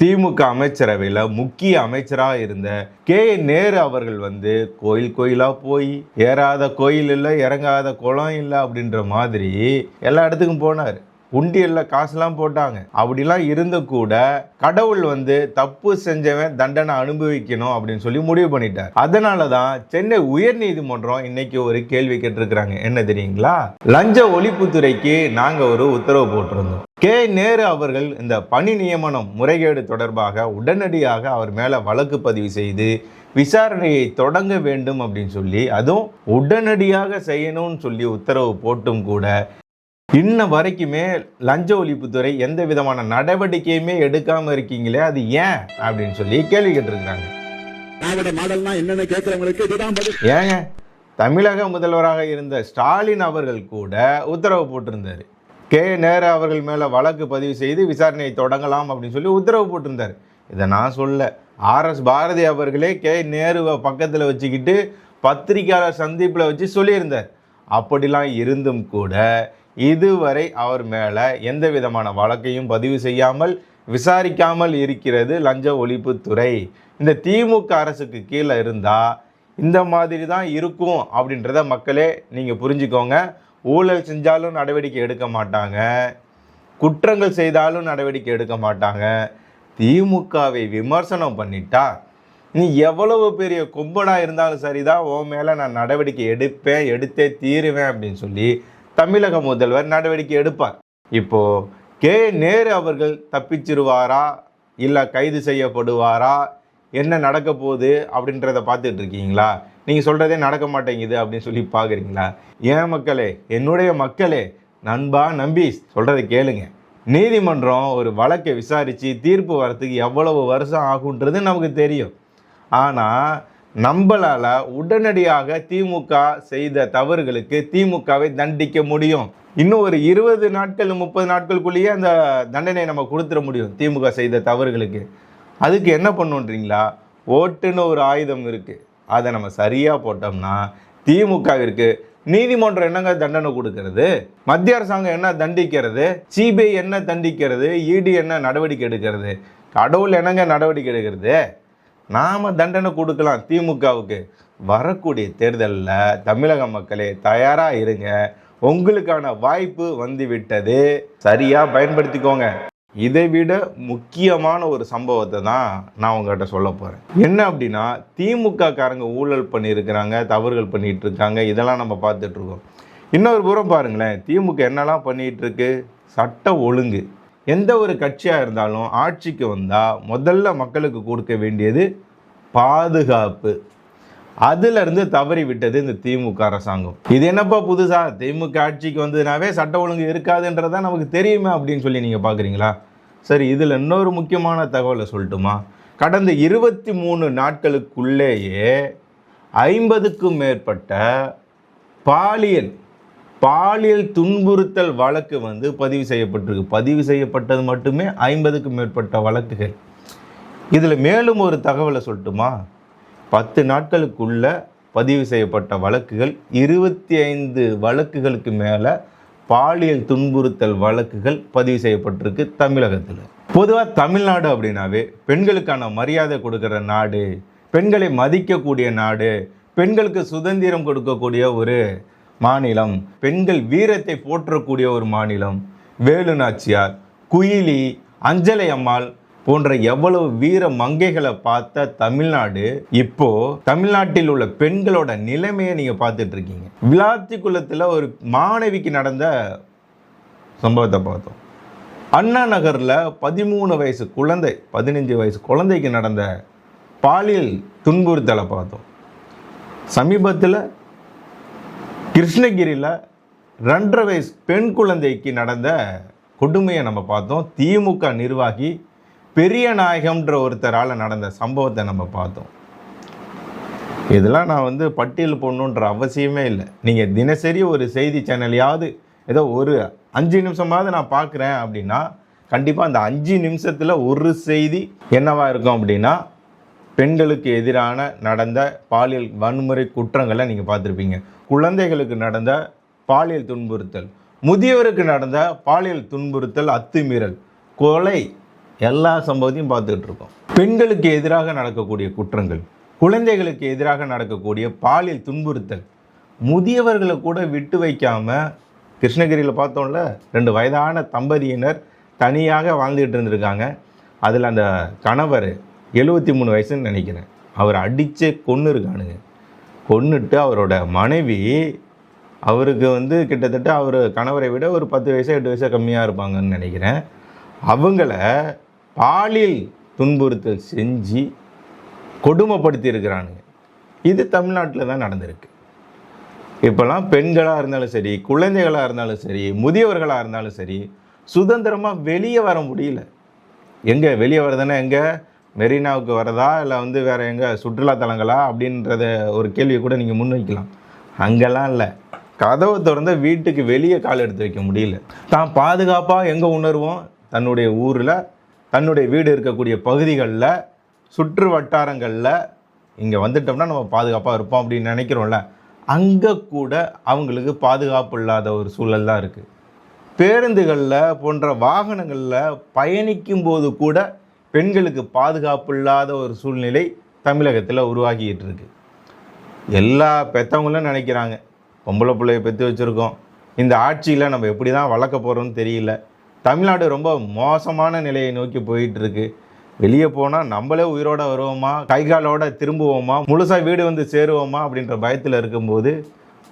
திமுக அமைச்சரவையில் முக்கிய அமைச்சராக இருந்த நேரு அவர்கள் கோயில் கோயிலாக போய் ஏறாத கோயில் இல்லை, இறங்காத குளம் இல்லை அப்படின்ற மாதிரி எல்லா இடத்துக்கும் போனார். உண்டியல்ல காசுலாம் போட்டாங்க. அப்படிலாம் இருந்து கூட கடவுள் தப்பு செஞ்சவன் தண்டனை அனுபவிக்கணும் அப்படின்னு சொல்லி முடிவு பண்ணிட்டார். அதனாலதான் சென்னை உயர் நீதிமன்றம் இன்னைக்கு ஒரு கேள்வி கேட்டிருக்கிறாங்க. என்ன தெரியுங்களா? லஞ்ச ஒழிப்புத்துறைக்கு நாங்க ஒரு உத்தரவு போட்டிருந்தோம். நேரு அவர்கள் இந்த பணி நியமனம் முறைகேடு தொடர்பாக உடனடியாக அவர் மேல வழக்கு பதிவு செய்து விசாரணையை தொடங்க வேண்டும் அப்படின்னு சொல்லி, அதுவும் உடனடியாக செய்யணும்னு சொல்லி உத்தரவு போட்டும் கூட இன்ன வரைக்குமே லஞ்ச ஒழிப்புத்துறை எந்த விதமான நடவடிக்கையுமே எடுக்காம இருக்கீங்களே, அது ஏன் அப்படின்னு சொல்லி கேள்வி கேட்டிருக்காங்க. ஏங்க, தமிழக முதல்வராக இருந்த ஸ்டாலின் அவர்கள் கூட உத்தரவு போட்டிருந்தாரு. நேரு அவர்கள் மேல வழக்கு பதிவு செய்து விசாரணையை தொடங்கலாம் அப்படின்னு சொல்லி உத்தரவு போட்டிருந்தார். இதை நான் சொல்ல, RS பாரதி அவர்களே நேருவை பக்கத்தில் வச்சுக்கிட்டு பத்திரிகையாளர் சந்திப்பில் வச்சு சொல்லியிருந்தார். அப்படிலாம் இருந்தும் கூட இதுவரை அவர் மேலே எந்த விதமான வழக்கையும் பதிவு செய்யாமல் விசாரிக்காமல் இருக்கிறது லஞ்ச ஒழிப்புத்துறை. இந்த திமுக அரசுக்கு கீழே இருந்தால் இந்த மாதிரி தான் இருக்கும் அப்படின்றத மக்களே நீங்கள் புரிஞ்சுக்கோங்க. ஊழல் செஞ்சாலும் நடவடிக்கை எடுக்க மாட்டாங்க, குற்றங்கள் செய்தாலும் நடவடிக்கை எடுக்க மாட்டாங்க. திமுகவை விமர்சனம் பண்ணிட்டா நீ எவ்வளவு பெரிய கொம்பனாக இருந்தாலும் சரிதான், உன் மேலே நான் நடவடிக்கை எடுத்தே தீருவேன் அப்படின்னு சொல்லி தமிழக முதல்வர் நடவடிக்கை எடுப்பார். இப்போ நேரு அவர்கள் தப்பிச்சிருவாரா இல்லை கைது செய்யப்படுவாரா, என்ன நடக்க போகுது அப்படின்றத பார்த்துட்டு இருக்கீங்களா? நீங்கள் சொல்கிறதே நடக்க மாட்டேங்குது அப்படின்னு சொல்லி பார்க்குறீங்களா? ஏன் மக்களே, என்னுடைய மக்களே, நண்பா நம்பி சொல்கிறத கேளுங்க. நீதிமன்றம் ஒரு வழக்கை விசாரித்து தீர்ப்பு வரத்துக்கு எவ்வளவு வருஷம் ஆகுன்றது நமக்கு தெரியும். ஆனால் நம்மளால் உடனடியாக திமுக செய்த தவறுகளுக்கு திமுகவை தண்டிக்க முடியும். இன்னும் ஒரு 20 நாட்கள் 30 நாட்களுக்குள்ளேயே அந்த தண்டனையை நம்ம கொடுத்துட முடியும் திமுக செய்த தவறுகளுக்கு. அதுக்கு என்ன பண்ணுன்றீங்களா? ஓட்டுன்னு ஒரு ஆயுதம் இருக்குது, அதை நம்ம சரியாக போட்டோம்னா திமுகவிற்கு நீதிமன்றம் என்னங்க தண்டனை கொடுக்கறது? மத்திய அரசாங்கம் என்ன தண்டிக்கிறது? சிபிஐ என்ன தண்டிக்கிறது? இடி என்ன நடவடிக்கை எடுக்கிறது? கடவுள் என்னங்க நடவடிக்கை எடுக்கிறது? நாம் தண்டனை கொடுக்கலாம் திமுகவுக்கு. வரக்கூடிய தேர்தலில் தமிழக மக்களே தயாராக இருங்க, உங்களுக்கான வாய்ப்பு வந்துவிட்டது, சரியாக பயன்படுத்திக்கோங்க. இதை விட முக்கியமான ஒரு சம்பவத்தை தான் நான் உங்கள்கிட்ட சொல்ல போகிறேன். என்ன அப்படின்னா, திமுக காரங்க ஊழல் பண்ணியிருக்கிறாங்க, தவறுகள் பண்ணிகிட்டு இருக்காங்க, இதெல்லாம் நம்ம பார்த்துட்ருக்கோம். இன்னொரு புறம் பாருங்களேன், திமுக என்னெல்லாம் பண்ணிகிட்ருக்கு. சட்ட ஒழுங்கு. எந்த ஒரு கட்சியாக இருந்தாலும் ஆட்சிக்கு வந்தால் முதல்ல மக்களுக்கு கொடுக்க வேண்டியது பாதுகாப்பு. அதிலிருந்து தவறி விட்டது இந்த திமுக அரசாங்கம். இது என்னப்பா புதுசா, திமுக ஆட்சிக்கு வந்ததுனாவே சட்ட ஒழுங்கு இருக்காதுன்றதான் நமக்கு தெரியுமே அப்படின்னு சொல்லி நீங்கள் பார்க்குறீங்களா? சரி, இதில் இன்னொரு முக்கியமான தகவலை சொல்லட்டுமா? கடந்த 23 நாட்களுக்குள்ளேயே 50க்கும் மேற்பட்ட பாலியல் துன்புறுத்தல் வழக்கு பதிவு செய்யப்பட்டிருக்கு. பதிவு செய்யப்பட்டது மட்டுமே 50க்கும் மேற்பட்ட வழக்குகள். இதில் மேலும் ஒரு தகவலை சொல்லட்டுமா? 10 நாட்களுக்குள்ள பதிவு செய்யப்பட்ட வழக்குகள் 25 வழக்குகளுக்கு மேலே பாலியல் துன்புறுத்தல் வழக்குகள் பதிவு செய்யப்பட்டிருக்கு தமிழகத்தில். பொதுவாக தமிழ்நாடு அப்படின்னாவே பெண்களுக்கான மரியாதை கொடுக்குற நாடு, பெண்களை மதிக்கக்கூடிய நாடு, பெண்களுக்கு சுதந்திரம் கொடுக்கக்கூடிய ஒரு மாநிலம், பெண்கள் வீரத்தை போற்றக்கூடிய ஒரு மாநிலம். வேலு நாச்சியார், குயிலி, அஞ்சலை அம்மாள் போன்ற எவ்வளவு வீர மங்கைகளை பார்த்த தமிழ்நாடு, இப்போ தமிழ்நாட்டில் உள்ள பெண்களோட நிலைமையை நீங்க பார்த்துட்டு இருக்கீங்க. விளாத்திக்குளத்தில் ஒரு மாணவிக்கு நடந்த சம்பவத்தை பார்த்தோம். அண்ணா நகர்ல 13 வயசு குழந்தை 15 வயசு குழந்தைக்கு நடந்த பாலியல் துன்புறுத்தலை பார்த்தோம். சமீபத்தில் கிருஷ்ணகிரியில் 2.5 வயசு பெண் குழந்தைக்கு நடந்த கொடுமையை நம்ம பார்த்தோம். திமுக நிர்வாகி பெரிய நாயகம்ன்ற ஒருத்தரால் நடந்த சம்பவத்தை நம்ம பார்த்தோம். இதெல்லாம் நான் பட்டியல் போடணுன்ற அவசியமே இல்லை. நீங்கள் தினசரி ஒரு செய்தி சேனலையாவது ஏதோ ஒரு 5 நிமிஷமாவது நான் பார்க்குறேன் அப்படின்னா கண்டிப்பாக அந்த 5 நிமிஷத்தில் ஒரு செய்தி என்னவா இருக்கும் அப்படின்னா, பெண்களுக்கு எதிரான நடந்த பாலியல் வன்முறை குற்றங்களை நீங்கள் பார்த்துருப்பீங்க. குழந்தைகளுக்கு நடந்த பாலியல் துன்புறுத்தல், முதியவருக்கு நடந்த பாலியல் துன்புறுத்தல், அத்துமீறல், கொலை, எல்லா சம்பவத்தையும் பார்த்துக்கிட்டு இருக்கோம். பெண்களுக்கு எதிராக நடக்கக்கூடிய குற்றங்கள், குழந்தைகளுக்கு எதிராக நடக்கக்கூடிய பாலியல் துன்புறுத்தல், முதியவர்களை கூட விட்டு வைக்காமல் கிருஷ்ணகிரியில் பார்த்தோம்ல 2 வயதான தம்பதியினர் தனியாக வாழ்ந்துகிட்டு இருந்திருக்காங்க. அதில் அந்த கணவர் 73 வயசுன்னு நினைக்கிறேன், அவர் அடித்து கொன்று இருக்கானுங்க. கொன்னுட்டு அவரோட மனைவி, அவருக்கு கிட்டத்தட்ட அவர் கணவரை விட ஒரு 10 வயசோ 8 வயசோ கம்மியாக இருப்பாங்கன்னு நினைக்கிறேன். அவங்கள பாலியல் துன்புறுத்தல் செஞ்சு கொடுமைப்படுத்தி இருக்கிறானுங்க. இது தமிழ்நாட்டில் தான் நடந்திருக்கு. இப்போல்லாம் பெண்களாக இருந்தாலும் சரி, குழந்தைகளாக இருந்தாலும் சரி, முதியவர்களாக இருந்தாலும் சரி, சுதந்திரமாக வெளியே வர முடியல. எங்கே வெளியே வரதுன்னா எங்கே, மெரினாவுக்கு வரதா இல்லை வேறு எங்கே சுற்றுலாத்தலங்களா அப்படின்றத ஒரு கேள்வியை கூட நீங்கள் முன்வைக்கலாம். அங்கெல்லாம் இல்லை. கதவை திறந்த வீட்டுக்கு வெளியே கால் எடுத்து வைக்க முடியல. தான் பாதுகாப்பாக எங்கே உணர்வோம், தன்னுடைய ஊரில், தன்னுடைய வீடு இருக்கக்கூடிய பகுதிகளில், சுற்று வட்டாரங்களில். இங்கே வந்துட்டோம்னா நம்ம பாதுகாப்பாக இருப்போம் அப்படின்னு நினைக்கிறோம்ல, அங்கே கூட அவங்களுக்கு பாதுகாப்பு இல்லாத ஒரு சூழல் தான் இருக்குது. பேருந்துகளில் போன்ற வாகனங்களில் பயணிக்கும் போது கூட பெண்களுக்கு பாதுகாப்பு இல்லாத ஒரு சூழ்நிலை தமிழகத்தில் உருவாகிட்டு இருக்கு. எல்லா பெற்றவங்களும் நினைக்கிறாங்க, பொம்பளை பிள்ளையை பெற்று வச்சுருக்கோம், இந்த ஆட்சியில் நம்ம எப்படி தான் வளர்க்க போகிறோம்னு தெரியல. தமிழ்நாடு ரொம்ப மோசமான நிலையை நோக்கி போயிட்டுருக்கு. வெளியே போனால் நம்மளே உயிரோடு வருவோமா, கைகாலோட திரும்புவோமா, முழுசாக வீடு சேருவோமா அப்படின்ற பயத்தில் இருக்கும்போது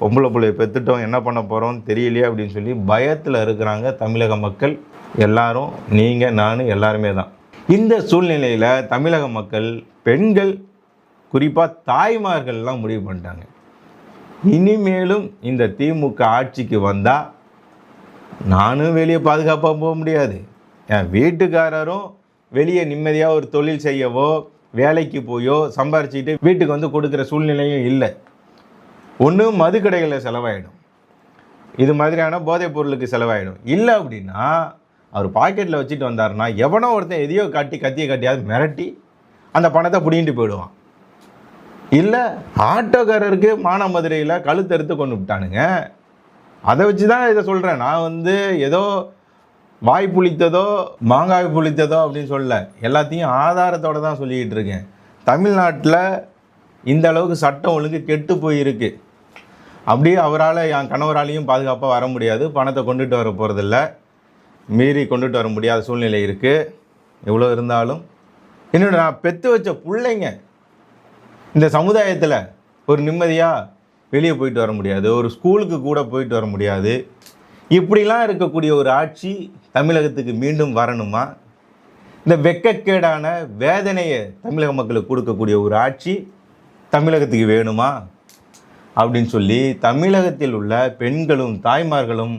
பொம்பளை பிள்ளையை பெற்றுட்டோம், என்ன பண்ண போகிறோம்னு தெரியலையே அப்படின்னு சொல்லி பயத்தில் இருக்கிறாங்க தமிழக மக்கள் எல்லாரும். நீங்கள் நான் எல்லாருமே தான். இந்த சூழ்நிலையில் தமிழக மக்கள், பெண்கள், குறிப்பாக தாய்மார்கள்லாம் முடிவு பண்ணிட்டாங்க, இனிமேலும் இந்த திமுக ஆட்சிக்கு வந்தால் நானும் வெளியே பாதுகாப்பாக போக முடியாது, என் வீட்டுக்காரரும் வெளியே நிம்மதியாக ஒரு தொழில் செய்யவோ வேலைக்கு போயோ சம்பாரிச்சிட்டு வீட்டுக்கு கொடுக்குற சூழ்நிலையும் இல்லை. ஒன்று மதுக்கடைகளில் செலவாயிடும், இது மாதிரியான போதைப் பொருளுக்கு செலவாயிடும். இல்லை அப்படின்னா அவர் பாக்கெட்டில் வச்சுட்டு வந்தாருன்னா எவனோ ஒருத்தன் எதையோ காட்டி கத்தியை காட்டியாவது மிரட்டி அந்த பணத்தை பிடிங்கிட்டு போயிடுவான். இல்லை ஆட்டோக்காரருக்கு மானாமதுரையில் கழுத்தறுத்து கொண்டு விட்டானுங்க. அதை வச்சு தான் இதை சொல்கிறேன். நான் ஏதோ வாய் புளித்ததோ மாங்காய் புளித்ததோ அப்படின்னு சொல்ல, எல்லாத்தையும் ஆதாரத்தோடு தான் சொல்லிக்கிட்டு இருக்கேன். தமிழ்நாட்டில் இந்த அளவுக்கு சட்டம் ஒழுங்கு கெட்டு போயிருக்கு. அப்படியே அவரால் என் கணவராலையும் பாதுகாப்பாக வர முடியாது, பணத்தை கொண்டுட்டு வர போகிறதில்ல, மீறி கொண்டுட்டு வர முடியாத சூழ்நிலை இருக்குது. இவ்வளோ இருந்தாலும் என்னோட நான் பெற்று வச்ச பிள்ளைங்க இந்த சமுதாயத்தில் ஒரு நிம்மதியாக வெளியே போயிட்டு வர முடியாது, ஒரு ஸ்கூலுக்கு கூட போயிட்டு வர முடியாது. இப்படிலாம் இருக்கக்கூடிய ஒரு ஆட்சி தமிழகத்துக்கு மீண்டும் வரணுமா? இந்த வெட்கக்கேடான வேதனையை தமிழக மக்களுக்கு கொடுக்கக்கூடிய ஒரு ஆட்சி தமிழகத்துக்கு வேணுமா அப்படின்னு சொல்லி தமிழகத்தில் உள்ள பெண்களும் தாய்மார்களும்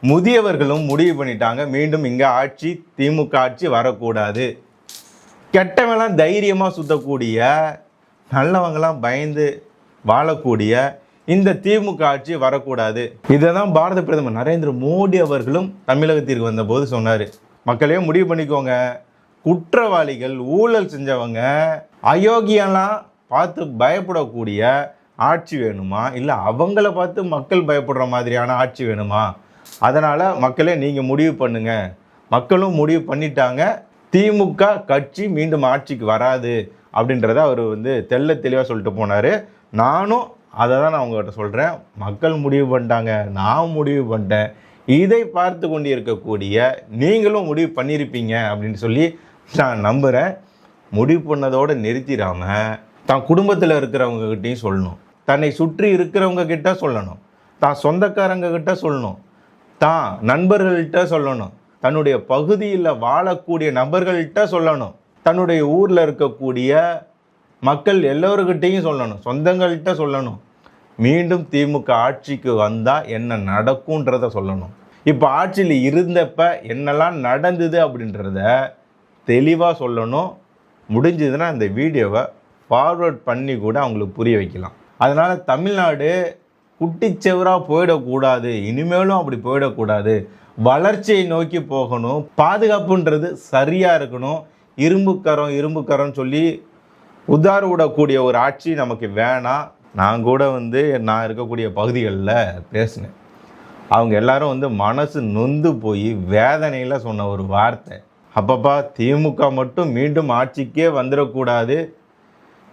முதியவர்களும் முடிவு பண்ணிட்டாங்க, மீண்டும் இங்கே ஆட்சி திமுக ஆட்சி வரக்கூடாது. கெட்டவங்களாம் தைரியமாக சுற்றக்கூடிய, நல்லவங்களாம் பயந்து வாழக்கூடிய இந்த திமுக ஆட்சி வரக்கூடாது. இதை தான் பாரத பிரதமர் நரேந்திர மோடி அவர்களும் தமிழகத்திற்கு வந்தபோது சொன்னார். மக்களே முடிவு பண்ணிக்கோங்க, குற்றவாளிகள், ஊழல் செஞ்சவங்க, அயோக்கியெல்லாம் பார்த்து பயப்படக்கூடிய ஆட்சி வேணுமா, இல்லை அவங்கள பார்த்து மக்கள் பயப்படுற மாதிரியான ஆட்சி வேணுமா? அதனால் மக்களே நீங்கள் முடிவு பண்ணுங்க. மக்களும் முடிவு பண்ணிட்டாங்க, திமுக கட்சி மீண்டும் ஆட்சிக்கு வராது அப்படின்றத அவர் தெள்ள தெளிவாக சொல்லிட்டு போனார். நானும் அதை தான் நான் உங்கள்கிட்ட சொல்கிறேன். மக்கள் முடிவு பண்ணிட்டாங்க, நான் முடிவு பண்ணிட்டேன், இதை பார்த்து கொண்டு இருக்கக்கூடிய நீங்களும் முடிவு பண்ணியிருப்பீங்க அப்படின்னு சொல்லி நான் நம்புகிறேன். முடிவு பண்ணதோடு நிறுத்திடாமல் தான் குடும்பத்தில் இருக்கிறவங்ககிட்டையும் சொல்லணும், தன்னை சுற்றி இருக்கிறவங்க கிட்ட சொல்லணும், தான் சொந்தக்காரங்க கிட்ட சொல்லணும், தான் நண்பர்கள்கிட்ட சொல்லணும், தன்னுடைய பகுதியில் வாழக்கூடிய நபர்கள்கிட்ட சொல்லணும், தன்னுடைய ஊரில் இருக்கக்கூடிய மக்கள் எல்லோருக்கிட்டையும் சொல்லணும், சொந்தங்கள்கிட்ட சொல்லணும். மீண்டும் திமுக ஆட்சிக்கு வந்தால் என்ன நடக்கும்ன்றத சொல்லணும். இப்போ ஆட்சியில் இருந்தப்ப என்னெல்லாம் நடந்தது அப்படின்றத தெளிவாக சொல்லணும். முடிஞ்சதுன்னா இந்த வீடியோவை ஃபார்வர்ட் பண்ணி கூட அவங்களுக்கு புரிய வைக்கலாம். அதனால் தமிழ்நாடு குட்டிச்செவராக போயிடக்கூடாது, இனிமேலும் அப்படி போயிடக்கூடாது, வளர்ச்சியை நோக்கி போகணும், பாதுகாப்புன்றது சரியாக இருக்கணும். இரும்புக்கரம் சொல்லி உதார விடக்கூடிய ஒரு ஆட்சி நமக்கு வேணாம். நான் கூட நான் இருக்கக்கூடிய பகுதிகளில் பேசினேன். அவங்க எல்லாரும் மனசு நொந்து போய் வேதனையில் சொன்ன ஒரு வார்த்தை, அப்பப்பா திமுக மட்டும் மீண்டும் ஆட்சிக்கே வந்துடக்கூடாது,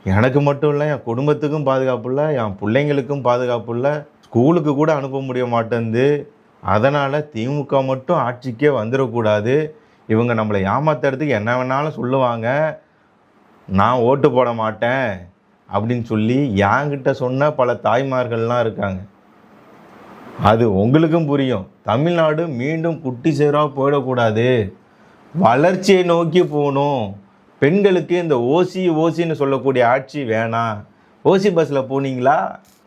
எனக்கு மட்டும் இல்லை என் குடும்பத்துக்கும் பாதுகாப்பு இல்லை, என் பிள்ளைங்களுக்கும் பாதுகாப்பு இல்லை, ஸ்கூலுக்கு கூட அனுப்ப முடிய மாட்டேங்குது, அதனால் திமுக மட்டும் ஆட்சிக்கே வந்துடக்கூடாது, இவங்க நம்மளை ஏமாத்துறதுக்கு என்ன வேணாலும் சொல்லுவாங்க, நான் ஓட்டு போட மாட்டேன் அப்படின்னு சொல்லி என்கிட்ட சொன்ன பல தாய்மார்கள்லாம் இருக்காங்க. அது உங்களுக்கும் புரியும். தமிழ்நாடு மீண்டும் குட்டி சேராக போயிடக்கூடாது, வளர்ச்சியை நோக்கி போகணும். பெண்களுக்கு இந்த ஓசின்னு சொல்லக்கூடிய ஆட்சி வேணாம். ஓசி பஸ்ஸில் போனீங்களா,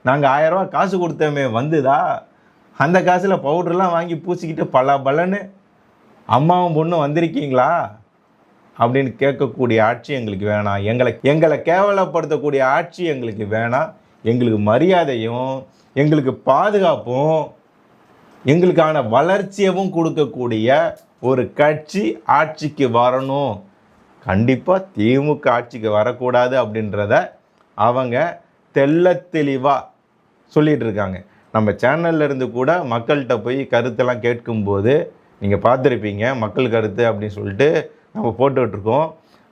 நாங்கள் 1000 ரூபா காசு கொடுத்தோமே வந்துதா, அந்த காசில் பவுடர்லாம் வாங்கி பூசிக்கிட்டு பலன்னு அம்மாவும் பொண்ணும் வந்திருக்கீங்களா அப்படின்னு கேட்கக்கூடிய ஆட்சி எங்களுக்கு வேணாம். எங்களை கேவலப்படுத்தக்கூடிய ஆட்சி எங்களுக்கு வேணாம். எங்களுக்கு மரியாதையும் எங்களுக்கு பாதுகாப்பும் எங்களுக்கான வளர்ச்சியவும் கொடுக்கக்கூடிய ஒரு கட்சி ஆட்சிக்கு வரணும். கண்டிப்பாக திமுக ஆட்சிக்கு வரக்கூடாது அப்படின்றத அவங்க தெளிவாக சொல்லிகிட்டு இருக்காங்க. நம்ம சேனல்ல இருந்து கூட மக்கள்கிட்ட போய் கருத்தெல்லாம் கேட்கும்போது நீங்கள் பார்த்துருப்பீங்க, மக்கள் கருத்து அப்படின்னு சொல்லிட்டு நம்ம போட்டுட்ருக்கோம்.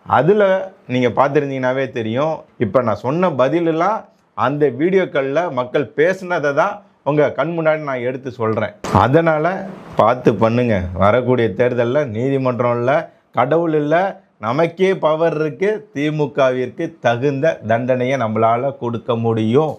அதில் நீங்கள் பார்த்துருந்தீங்கன்னாவே தெரியும். இப்போ நான் சொன்ன பதிலெல்லாம் அந்த வீடியோக்களில் மக்கள் பேசுனதை தான் உங்கள் கண் முன்னாடி நான் எடுத்து சொல்கிறேன். அதனால் பார்த்து பண்ணுங்கள். வரக்கூடிய தேர்தலில் நீதிமன்றம் இல்லை, கடவுள் இல்லை, நமக்கே பவர் இருக்குது. திமுகவிற்கு தகுந்த தண்டனையை நம்மளால் கொடுக்க முடியும்.